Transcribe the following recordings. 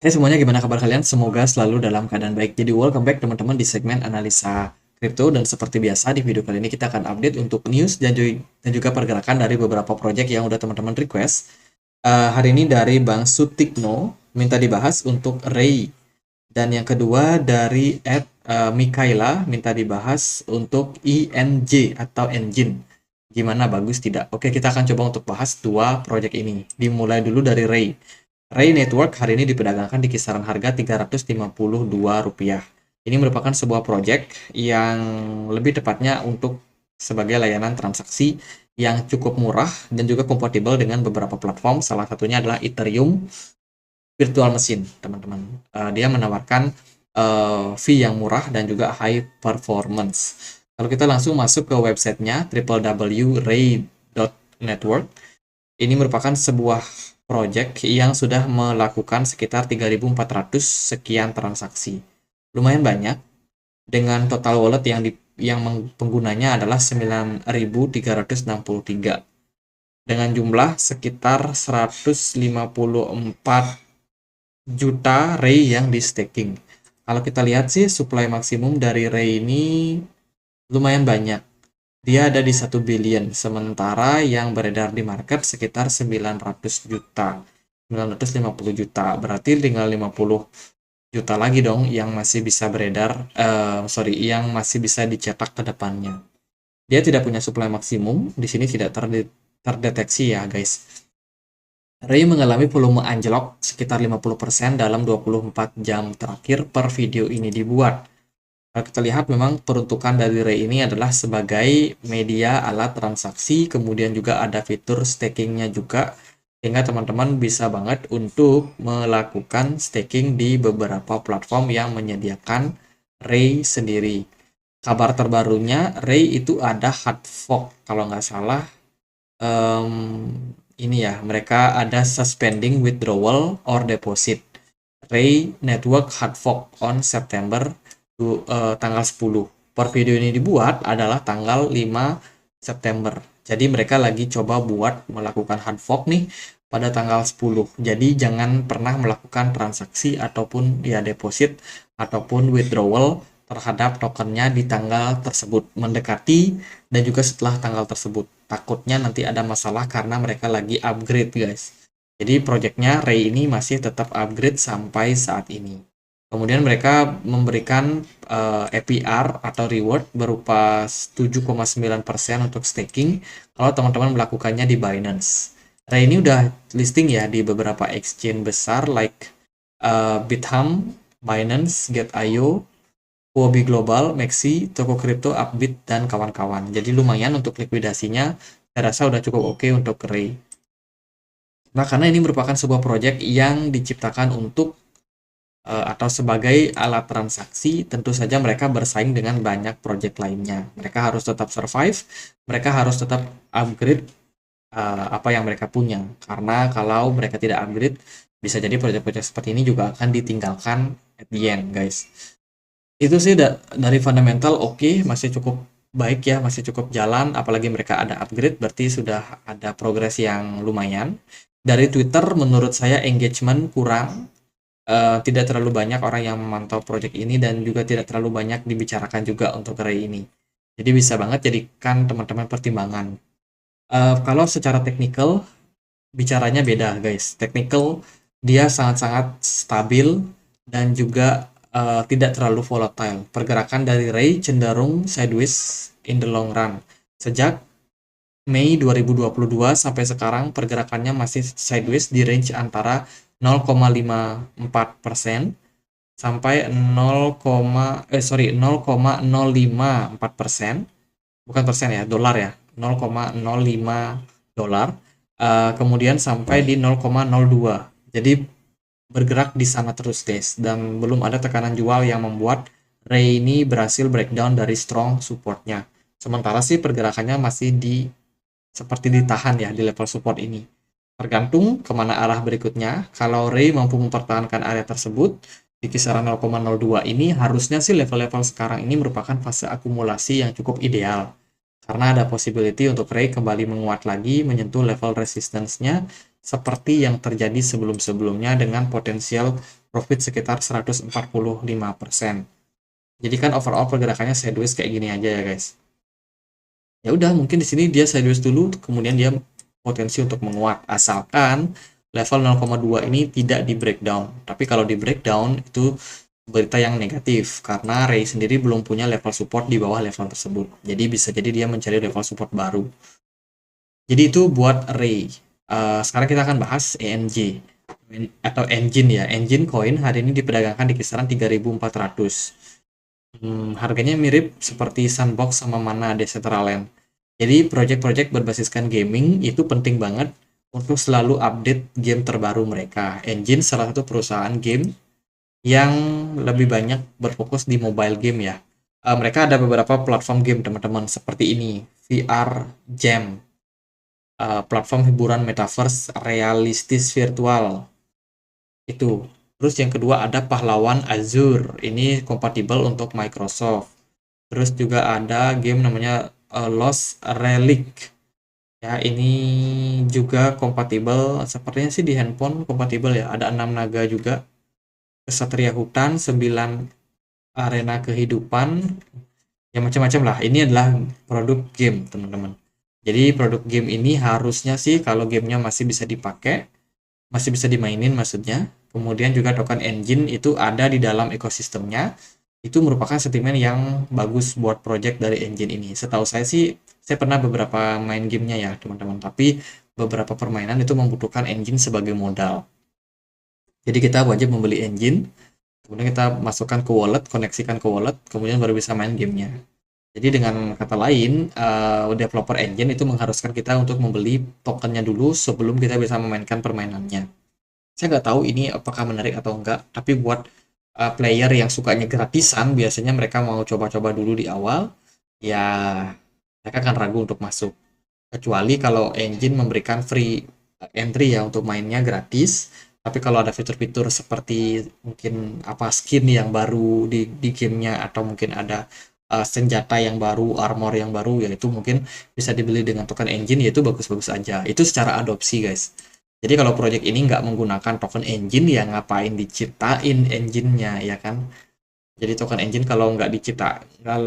Hai semuanya, gimana kabar kalian? Semoga selalu dalam keadaan baik. Jadi welcome back teman-teman di segmen analisa kripto, dan seperti biasa di video kali ini kita akan update untuk news dan juga pergerakan dari beberapa project yang udah teman-teman request. Hari ini dari Bang Sutikno minta dibahas untuk Ray, dan yang kedua dari Mikaela minta dibahas untuk INJ atau Engine. Gimana, bagus tidak? Oke, kita akan coba untuk bahas dua project ini. Dimulai dulu dari Ray. Ray Network hari ini diperdagangkan di kisaran harga Rp352. Ini merupakan sebuah project yang lebih tepatnya untuk sebagai layanan transaksi yang cukup murah dan juga kompatibel dengan beberapa platform. Salah satunya adalah Ethereum Virtual Machine, teman-teman. Dia menawarkan fee yang murah dan juga high performance. Kalau kita langsung masuk ke websitenya www.ray.network, ini merupakan sebuah project yang sudah melakukan sekitar 3.400 sekian transaksi. Lumayan banyak, dengan total wallet yang penggunanya adalah 9.363 dengan jumlah sekitar 154 juta Ray yang di staking. Kalau kita lihat sih, supply maksimum dari Ray ini lumayan banyak. Dia ada di 1 billion, sementara yang beredar di market sekitar 900 juta. 950 juta, berarti tinggal 50 juta lagi dong yang masih bisa beredar, yang masih bisa dicetak ke depannya. Dia tidak punya supply maksimum, di sini tidak terdeteksi ya guys. Ray mengalami volume anjlok sekitar 50% dalam 24 jam terakhir per video ini dibuat. Kalau kita lihat, memang peruntukan dari Ray ini adalah sebagai media alat transaksi, kemudian juga ada fitur stakingnya juga, sehingga teman-teman bisa banget untuk melakukan staking di beberapa platform yang menyediakan Ray sendiri. Kabar terbarunya, Ray itu ada hard fork, kalau nggak salah. Ini ya, mereka ada suspending withdrawal or deposit. Ray Network hard fork on September tanggal 10. Per video ini dibuat adalah tanggal 5 September. Jadi mereka lagi coba buat melakukan hard fork nih pada tanggal 10. Jadi jangan pernah melakukan transaksi ataupun ya deposit ataupun withdrawal terhadap tokennya di tanggal tersebut, mendekati dan juga setelah tanggal tersebut. Takutnya nanti ada masalah karena mereka lagi upgrade guys. Jadi projectnya Ray ini masih tetap upgrade sampai saat ini. Kemudian mereka memberikan APR atau reward berupa 7,9% untuk staking kalau teman-teman melakukannya di Binance. Ray ini udah listing ya di beberapa exchange besar like Bithumb, Binance, Get.io, Huobi Global, Maxi, Toko Crypto, Upbit, dan kawan-kawan. Jadi lumayan untuk likuidasinya, saya rasa udah cukup oke untuk Ray. Nah, karena ini merupakan sebuah project yang diciptakan untuk atau sebagai alat transaksi, tentu saja mereka bersaing dengan banyak project lainnya. Mereka harus tetap survive, mereka harus tetap upgrade apa yang mereka punya. Karena kalau mereka tidak upgrade, bisa jadi project-project seperti ini juga akan ditinggalkan at the end, guys. Itu sih dari fundamental oke, masih cukup baik ya, masih cukup jalan, apalagi mereka ada upgrade, berarti sudah ada progres yang lumayan. Dari Twitter, menurut saya engagement kurang, tidak terlalu banyak orang yang memantau project ini dan juga tidak terlalu banyak dibicarakan juga untuk Ray ini. Jadi bisa banget jadikan teman-teman pertimbangan. Kalau secara teknikal, bicaranya beda guys. Technical, dia sangat-sangat stabil dan juga tidak terlalu volatile. Pergerakan dari Ray cenderung sideways in the long run. Sejak Mei 2022 sampai sekarang pergerakannya masih sideways di range antara 0,54% sampai 0,054%, bukan persen ya, dolar ya, 0,05 dolar, kemudian sampai di 0,02. Jadi bergerak di sana terus guys, dan belum ada tekanan jual yang membuat Ray ini berhasil breakdown dari strong supportnya. Sementara sih pergerakannya masih seperti ditahan ya di level support ini. Tergantung kemana arah berikutnya. Kalau Ray mampu mempertahankan area tersebut di kisaran 0,02 ini, harusnya sih level-level sekarang ini merupakan fase akumulasi yang cukup ideal. Karena ada possibility untuk Ray kembali menguat lagi, menyentuh level resistance-nya seperti yang terjadi sebelum-sebelumnya dengan potensial profit sekitar 145%. Jadi kan overall pergerakannya sideways kayak gini aja ya guys. Ya udah, mungkin di sini dia sideways dulu, kemudian dia potensi untuk menguat asalkan level 0,2 ini tidak di breakdown. Tapi kalau di breakdown itu berita yang negatif karena Ray sendiri belum punya level support di bawah level tersebut. Jadi bisa jadi dia mencari level support baru. Jadi itu buat Ray. Sekarang kita akan bahas ENJ atau Engine ya. Engine coin hari ini diperdagangkan di kisaran 3.400. Harganya mirip seperti Sandbox sama Mana Decentraland. Jadi project-project berbasiskan gaming itu penting banget untuk selalu update game terbaru mereka. Engine salah satu perusahaan game yang lebih banyak berfokus di mobile game ya. Mereka ada beberapa platform game teman-teman seperti ini, VR Jam, platform hiburan metaverse realistis virtual itu. Terus yang kedua ada Pahlawan Azure, ini kompatibel untuk Microsoft. Terus juga ada game namanya Lost Relic. Ya, ini juga kompatibel, sepertinya sih di handphone kompatibel ya. Ada 6 naga juga. Kesatria Hutan, 9 arena kehidupan, ya macam-macam lah. Ini adalah produk game, teman-teman. Jadi produk game ini harusnya sih kalau gamenya masih bisa dipakai, masih bisa dimainin maksudnya. Kemudian juga token engine itu ada di dalam ekosistemnya. Itu merupakan sentimen yang bagus buat project dari engine ini. Setahu saya sih, saya pernah beberapa main gamenya ya teman-teman. Tapi beberapa permainan itu membutuhkan engine sebagai modal. Jadi kita wajib membeli engine, kemudian kita masukkan ke wallet, koneksikan ke wallet, kemudian baru bisa main gamenya. Jadi dengan kata lain, developer engine itu mengharuskan kita untuk membeli tokennya dulu sebelum kita bisa memainkan permainannya. Saya nggak tahu ini apakah menarik atau enggak, tapi buat player yang sukanya gratisan, biasanya mereka mau coba-coba dulu di awal, ya mereka akan ragu untuk masuk. Kecuali kalau engine memberikan free entry ya untuk mainnya gratis, tapi kalau ada fitur-fitur seperti mungkin apa skin yang baru di gamenya atau mungkin ada senjata yang baru, armor yang baru, yaitu mungkin bisa dibeli dengan token engine, yaitu bagus-bagus aja. Itu secara adopsi guys. Jadi kalau project ini nggak menggunakan token engine, ya ngapain diciptain engine-nya, ya kan? Jadi token engine kalau nggak dicipta,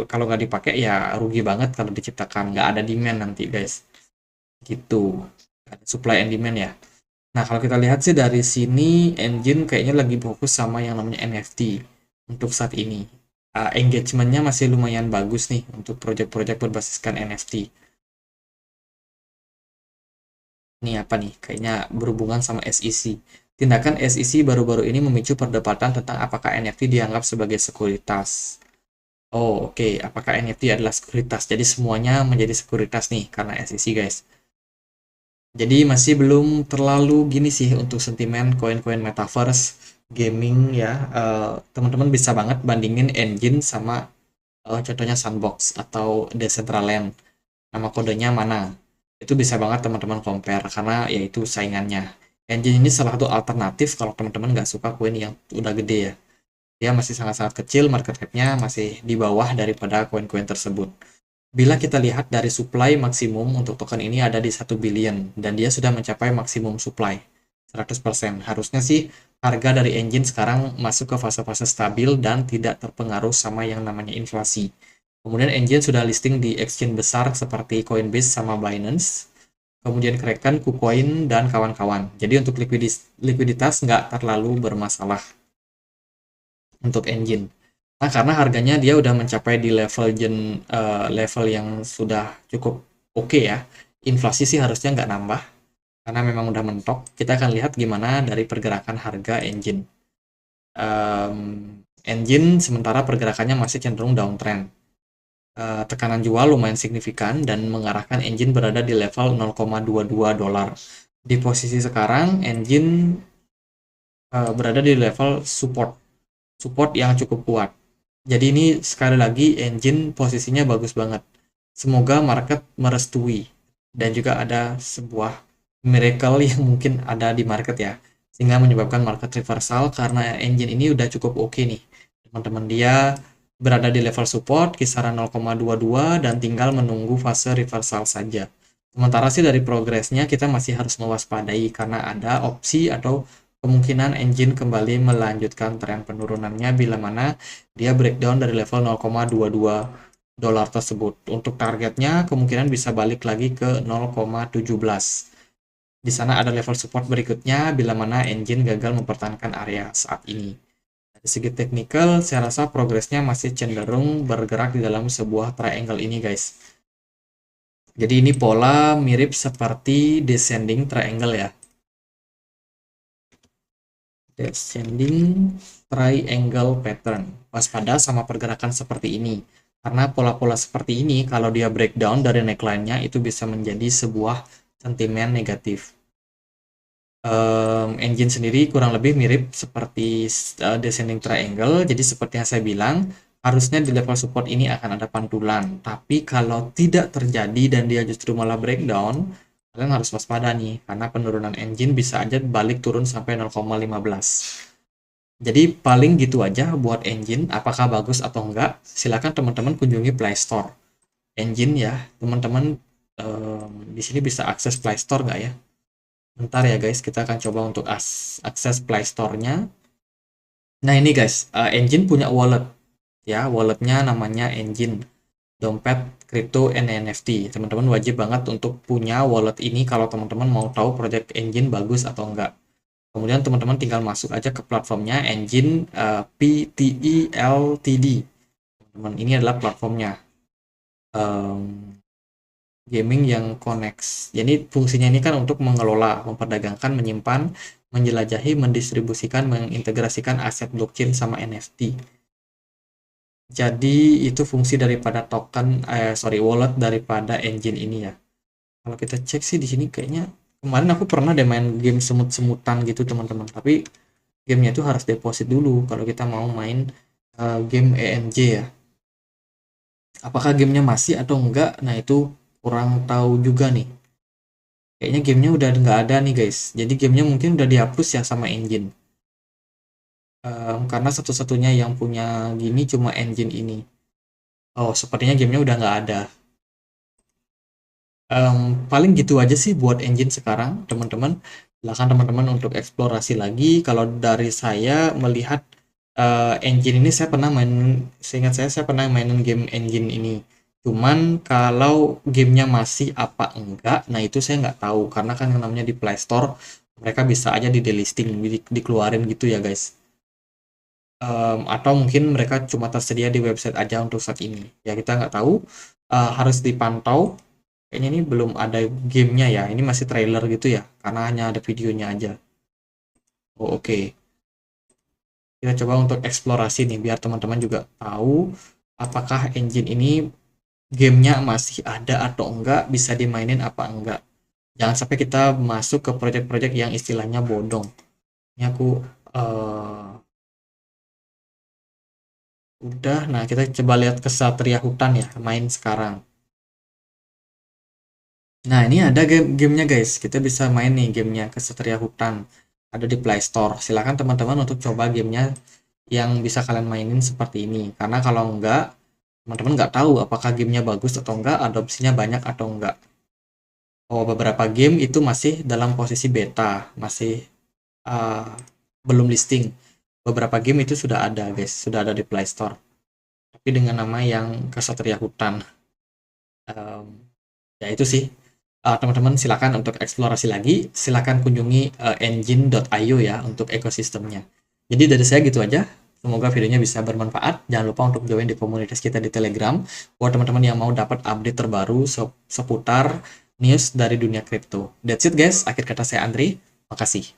kalau nggak dipakai ya rugi banget kalau diciptakan, nggak ada demand nanti guys. Gitu. Ada supply and demand ya. Nah, kalau kita lihat sih dari sini, engine kayaknya lagi fokus sama yang namanya NFT untuk saat ini. Engagement-nya masih lumayan bagus nih untuk project-project berbasiskan NFT. Ini apa nih? Kayaknya berhubungan sama SEC. Tindakan SEC baru-baru ini memicu perdebatan tentang apakah NFT dianggap sebagai sekuritas. Oh, oke. Apakah NFT adalah sekuritas? Jadi semuanya menjadi sekuritas nih karena SEC, guys. Jadi masih belum terlalu gini sih untuk sentimen koin-koin metaverse gaming ya. Teman-teman bisa banget bandingin engine sama contohnya Sandbox atau Decentraland. Nama kodenya mana? Itu bisa banget teman-teman compare karena yaitu saingannya. Engine ini salah satu alternatif kalau teman-teman nggak suka koin yang udah gede ya. Dia masih sangat-sangat kecil, market cap-nya masih di bawah daripada koin-koin tersebut. Bila kita lihat dari supply maksimum untuk token ini ada di 1 billion dan dia sudah mencapai maksimum supply 100%. Harusnya sih harga dari engine sekarang masuk ke fase-fase stabil dan tidak terpengaruh sama yang namanya inflasi. Kemudian engine sudah listing di exchange besar seperti Coinbase sama Binance. Kemudian Kraken, KuCoin, dan kawan-kawan. Jadi untuk likuiditas nggak terlalu bermasalah untuk engine. Nah, karena harganya dia udah mencapai di level yang sudah cukup oke ya. Inflasi sih harusnya nggak nambah, karena memang udah mentok. Kita akan lihat gimana dari pergerakan harga engine. Engine sementara pergerakannya masih cenderung downtrend. Tekanan jual lumayan signifikan dan mengarahkan engine berada di level 0,22 dolar. Di posisi sekarang, engine berada di level support yang cukup kuat. Jadi ini sekali lagi engine posisinya bagus banget. Semoga market merestui dan juga ada sebuah miracle yang mungkin ada di market ya, sehingga menyebabkan market reversal karena engine ini udah cukup oke nih. Teman-teman, dia berada di level support kisaran 0,22 dan tinggal menunggu fase reversal saja. Sementara sih dari progresnya kita masih harus mewaspadai karena ada opsi atau kemungkinan engine kembali melanjutkan tren penurunannya bila mana dia breakdown dari level 0,22 dolar tersebut. Untuk targetnya kemungkinan bisa balik lagi ke 0,17. Di sana ada level support berikutnya bila mana engine gagal mempertahankan area saat ini. Dari segi teknikal, saya rasa progresnya masih cenderung bergerak di dalam sebuah triangle ini, guys. Jadi ini pola mirip seperti descending triangle ya. Descending triangle pattern. Waspada sama pergerakan seperti ini. Karena pola-pola seperti ini, kalau dia breakdown dari neckline-nya, itu bisa menjadi sebuah sentimen negatif. Engine sendiri kurang lebih mirip seperti descending triangle. Jadi seperti yang saya bilang, harusnya di level support ini akan ada pantulan. Tapi kalau tidak terjadi dan dia justru malah breakdown, kalian harus waspada nih. Karena penurunan engine bisa aja balik turun sampai 0,15. Jadi paling gitu aja buat engine. Apakah bagus atau enggak? Silakan teman-teman kunjungi Play Store. Engine ya, teman-teman di sini bisa akses Play Store nggak ya? Bentar ya guys, kita akan coba untuk akses Play Store-nya. Nah ini guys, Engine punya wallet. Ya, walletnya namanya Engine. Dompet, Crypto, and NFT. Teman-teman wajib banget untuk punya wallet ini kalau teman-teman mau tahu project Engine bagus atau enggak. Kemudian teman-teman tinggal masuk aja ke platformnya Engine PTE Ltd. Teman, ini adalah platformnya. Gaming yang connects. Jadi fungsinya ini kan untuk mengelola, memperdagangkan, menyimpan, menjelajahi, mendistribusikan, mengintegrasikan aset blockchain sama NFT. Jadi itu fungsi daripada token, wallet daripada engine ini ya. Kalau kita cek sih di sini kayaknya kemarin aku pernah deh main game semut-semutan gitu teman-teman. Tapi gamenya itu harus deposit dulu kalau kita mau main game ENJ ya. Apakah gamenya masih atau enggak? Nah itu kurang tahu juga nih. Kayaknya gamenya udah nggak ada nih guys. Jadi gamenya mungkin udah dihapus ya sama engine. Karena satu-satunya yang punya gini cuma engine ini. Oh, sepertinya gamenya udah nggak ada. Paling gitu aja sih buat engine sekarang, teman-teman. Silakan teman-teman untuk eksplorasi lagi. Kalau dari saya melihat engine ini, saya pernah main, seingat saya pernah mainin game engine ini. Cuman kalau gamenya masih apa enggak, nah itu saya nggak tahu. Karena kan yang namanya di Play Store, mereka bisa aja di delisting, dikeluarin gitu ya guys. Atau mungkin mereka cuma tersedia di website aja untuk saat ini. Ya kita nggak tahu, harus dipantau. Kayaknya ini belum ada gamenya ya, ini masih trailer gitu ya, karena hanya ada videonya aja. Oh, oke. Kita coba untuk eksplorasi nih, biar teman-teman juga tahu apakah engine ini gamenya masih ada atau enggak, bisa dimainin apa enggak. Jangan sampai kita masuk ke project-project yang istilahnya bodong. Ini aku udah, nah kita coba lihat Kesatria Hutan ya, main sekarang. Nah, ini ada gamenya guys. Kita bisa main nih gamenya Kesatria Hutan. Ada di Play Store. Silahkan teman-teman untuk coba gamenya yang bisa kalian mainin seperti ini. Karena kalau enggak, teman-teman nggak tahu apakah gamenya bagus atau enggak, adopsinya banyak atau enggak. Oh, beberapa game itu masih dalam posisi beta, masih uh, belum listing. Beberapa game itu sudah ada guys, sudah ada di Play Store. Tapi dengan nama yang Kesatria Hutan. Ya itu sih. Teman-teman silakan untuk eksplorasi lagi, silakan kunjungi engine.io ya untuk ekosistemnya. Jadi dari saya gitu aja. Semoga videonya bisa bermanfaat. Jangan lupa untuk join di komunitas kita di Telegram buat teman-teman yang mau dapat update terbaru seputar news dari dunia kripto. That's it guys. Akhir kata saya Andri. Makasih.